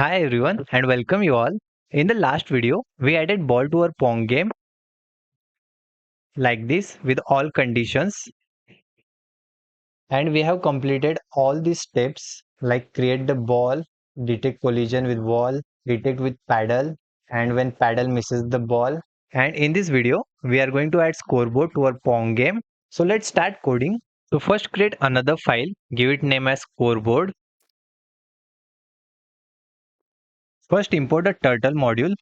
Hi everyone and welcome you all. In the last video, we added ball to our Pong game like this with all conditions, and we have completed all these steps like create the ball, detect collision with wall, detect with paddle, and when paddle misses the ball. And in this video, we are going to add scoreboard to our Pong game. So let's start coding. So first create another file, give it name as scoreboard. First import a turtle module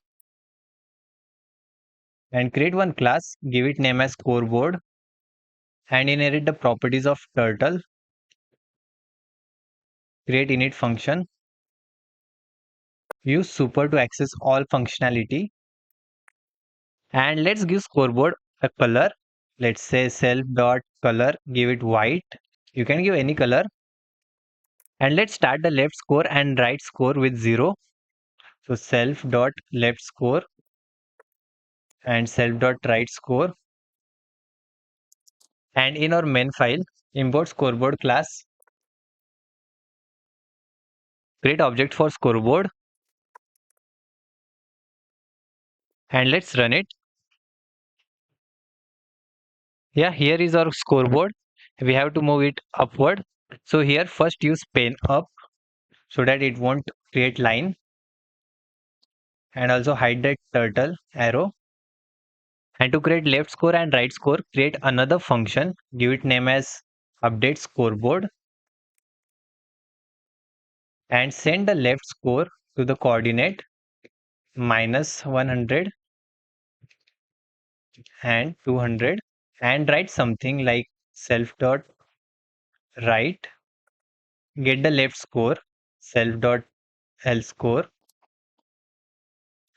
and create one class, give it name as scoreboard and inherit the properties of turtle. Create init function. Use super to access all functionality. And let's give scoreboard a color. Let's say self dot color. Give it white. You can give any color. And let's start the left score and right score with 0. So self dot left score and self dot right score. And in our main file, import scoreboard class. Create object for scoreboard. And let's run it. Yeah, here is our scoreboard. We have to move it upward. So here first use pen up so that it won't create line, and also hide that turtle arrow. And to create left score and right score, create another function, give it name as update scoreboard, and send the left score to the coordinate -100 and 200, and write something like self dot right, get the left score self dot l score,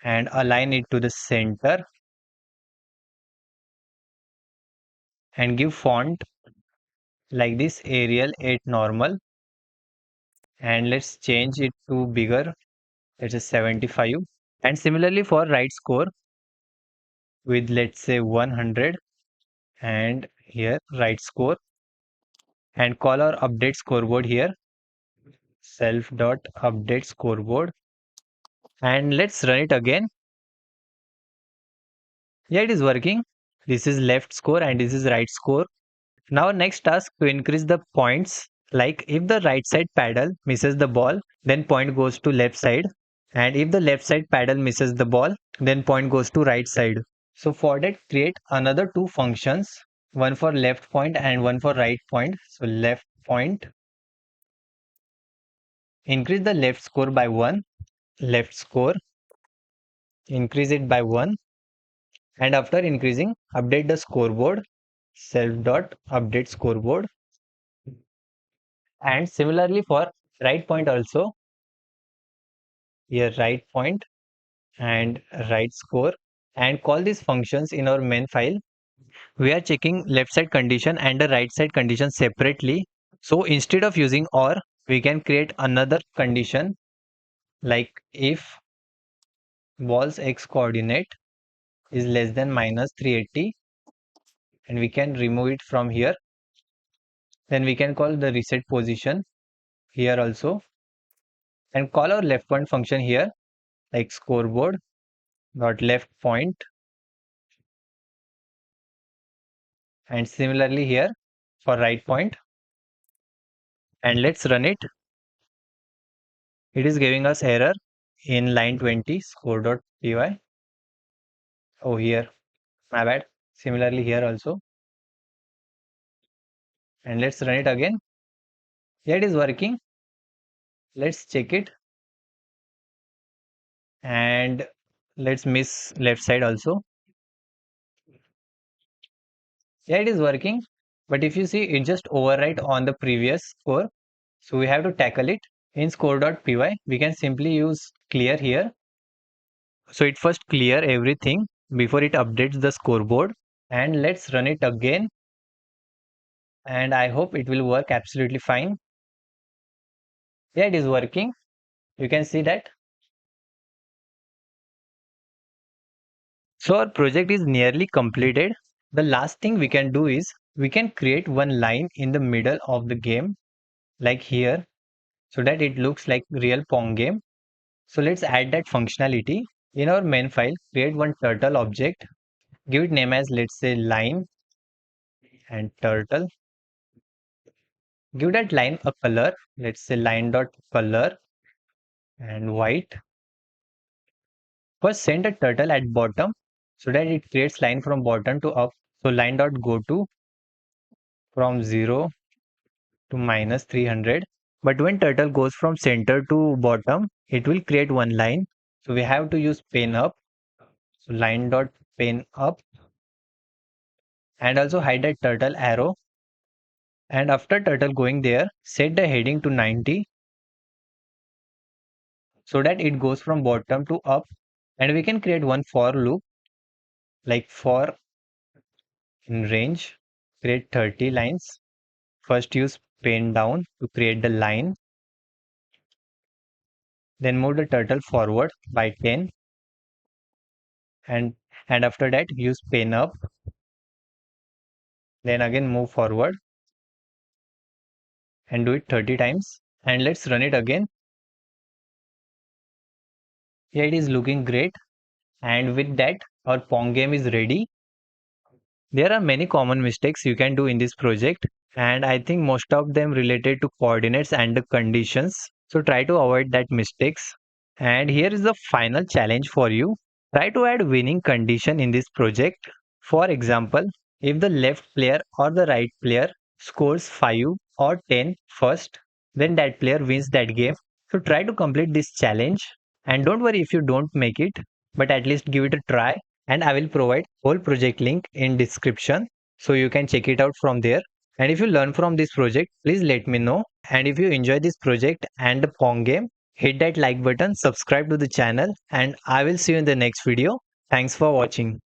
and align it to the center, and give font like this Arial 8 normal, and let's change it to bigger, let's say 75. And similarly for right score with let's say 100, and here right score, and call our update scoreboard here self dot update scoreboard, and let's run it again. Yeah, it is working. This is left score and this is right score. Now next task to increase the points, like if the right side paddle misses the ball, then point goes to left side, and if the left side paddle misses the ball, then point goes to right side. So for that, create another two functions, one for left point and one for right point. So left point, increase the left score by 1, left score, increase it by 1, and after increasing, update the scoreboard, self dot update scoreboard. And similarly for right point also, here right point and right score, and call these functions in our main file. We are checking left side condition and the right side condition separately. So instead of using or, we can create another condition like if ball's x coordinate is less than -380, and we can remove it from here. Then we can call the reset position here also, and call our left point function here like scoreboard dot left point, and similarly here for right point. And let's run it. It is giving us error in line 20 score.py. Oh, here, my bad. Similarly here also. And let's run it again. Yeah, it is working. Let's check it. And let's miss left side also. Yeah, it is working. But if you see, it just overwrite on the previous score. So we have to tackle it. In score.py, we can simply use clear here. So it first clear everything before it updates the scoreboard. And let's run it again. And I hope it will work absolutely fine. Yeah, it is working. You can see that. So our project is nearly completed. The last thing we can do is we can create one line in the middle of the game like here, so that it looks like real Pong game. So let's add that functionality. In our main file, create one turtle object, give it name as let's say line and turtle. Give that line a color, let's say line dot color and white. First send a turtle at bottom so that it creates line from bottom to up. So line dot go to from 0 to minus 300. But when turtle goes from center to bottom, it will create one line. So we have to use pen up. So line dot pen up and also hide that turtle arrow. And after turtle going there, set the heading to 90 so that it goes from bottom to up. And we can create one for loop like for in range, create 30 lines. First use pen down to create the line. Then move the turtle forward by 10 and after that use pen up. Then again move forward and do it 30 times. And let's run it again. Yeah, it is looking great. And with that, our Pong game is ready. There are many common mistakes you can do in this project, and I think most of them related to coordinates and the conditions. So try to avoid that mistakes. And here is the final challenge for you. Try to add winning condition in this project. For example, if the left player or the right player scores 5 or 10 first, then that player wins that game. So try to complete this challenge and don't worry if you don't make it, but at least give it a try and I will provide whole project link in description so you can check it out from there. And if you learn from this project, please let me know. And if you enjoy this project and the Pong game, hit that like button, subscribe to the channel, and I will see you in the next video. Thanks for watching.